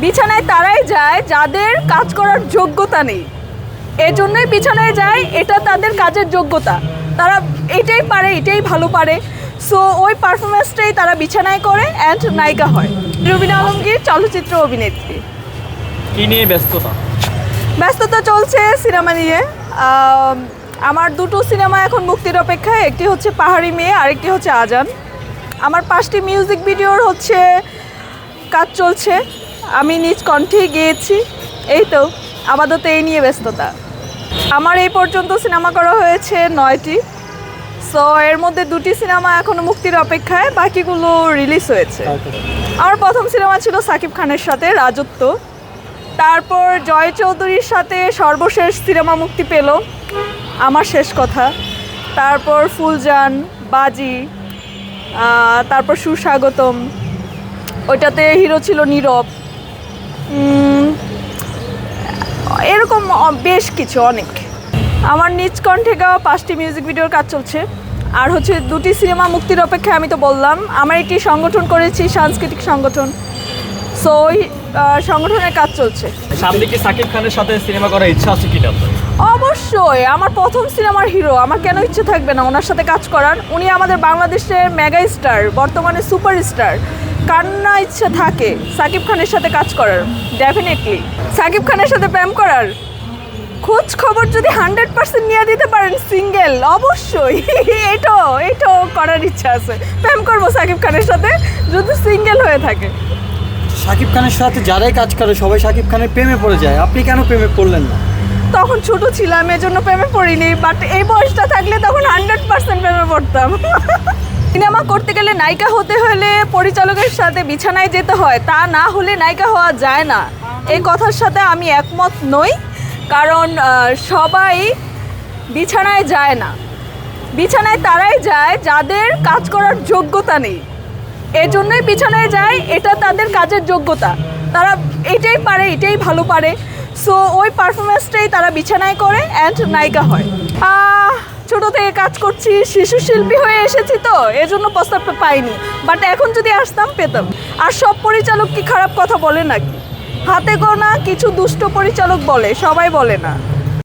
বিছানায় তারাই যায় যাদের কাজ করার যোগ্যতা নেই, এজন্যই বিছানায় যায়, এটা তাদের কাজের যোগ্যতা, তারা এটাই পারে, এটাই ভালো পারে, সো ওই পারফরমেন্সটাই তারা বিছানায় করে অ্যান্ড নায়িকা হয়। রুবিনা আলমগীর চলচ্চিত্র অভিনেত্রী। কি নিয়ে ব্যস্ততা? ব্যস্ততা চলছে সিনেমা নিয়ে। আমার দুটো সিনেমা এখন মুক্তির অপেক্ষায়, একটি হচ্ছে পাহাড়ি মেয়ে, আরেকটি হচ্ছে আজান। আমার 5টি মিউজিক ভিডিওর হচ্ছে কাজ চলছে, আমি নিজ কণ্ঠে গেয়েছি। এই তো আপাতত এই নিয়ে ব্যস্ততা। আমার এই পর্যন্ত সিনেমা করা হয়েছে 9টি, সো এর মধ্যে 2টি সিনেমা এখনও মুক্তির অপেক্ষায়, বাকিগুলো রিলিজ হয়েছে। আমার প্রথম সিনেমা ছিল সাকিব খানের সাথে রাজত্ব, তারপর জয় চৌধুরীর সাথে সর্বশেষ সিনেমা মুক্তি পেল আমার শেষ কথা, তারপর ফুলজান, বাজি, তারপর সুস্বাগতম, ওইটাতে হিরো ছিল নীরব, এরকম বেশ কিছু অনেক। আমার নিজ কণ্ঠে গাওয়া 5টি মিউজিক ভিডিওর কাজ চলছে, আর হচ্ছে 2টি সিনেমা মুক্তির অপেক্ষায়। আমি তো বললাম আমার একটি সংগঠন করেছি, সাংস্কৃতিক সংগঠন, সো ওই সংগঠনের কাজ চলছে। সামনে কি সাকিব খানের সাথে সিনেমা করার ইচ্ছা আছে কিনা আপনার? অবশ্যই, আমার প্রথম সিনেমার হিরো, আমার কেন ইচ্ছে থাকবে না ওনার সাথে কাজ করার। উনি আমাদের বাংলাদেশের মেগা স্টার, বর্তমানে সুপারস্টার, কার না ইচ্ছা থাকে সাকিব খানের সাথে কাজ করার? ডেফিনেটলি সাকিব খানের সাথে প্রেম করার খোঁজ খবর যদি 100% নিয়ে দিতে পারেন সিঙ্গেল, অবশ্যই এইটাও করার ইচ্ছা আছে। প্রেম করবো সাকিব খানের সাথে যদি সিঙ্গেল হয়ে থাকে। শাকিব খানের সাথে যারাই কাজ করে সবাই শাকিব খানের প্রেমে পড়ে যায়, আপনি কেন প্রেমে পড়লেন না? তখন ছোট ছিলাম, এজন্য প্রেমে পড়িনি, বাট এই বয়সটা থাকলে তখন 100% প্রেমে পড়তাম। সিনেমা করতে গেলে নায়িকা হতে হলে পরিচালকের সাথে বিছানায় যেতে হয়, তা না হলে নায়িকা হওয়া যায় না। এই কথার সাথে আমি একমত নই, কারণ সবাই বিছানায় যায় না, বিছানায় তারাই যায় যাদের কাজ করার যোগ্যতা নেই, এজন্যই বিছানায় যায়, এটা তাদের কাজের যোগ্যতা, তারা এটাই পারে, এটাই ভালো পারে, সো ওই পারফরমেন্সটাই তারা বিছানায় করে অ্যান্ড নায়িকা হয়। ছোটো থেকে কাজ করছি, শিশু শিল্পী হয়ে এসেছি, তো এজন্য প্রস্তাবটা পাইনি, বাট এখন যদি আসতাম পেতাম। আর সব পরিচালক কি খারাপ কথা বলে নাকি? হাতে গোনা কিছু দুষ্ট পরিচালক বলে, সবাই বলে না।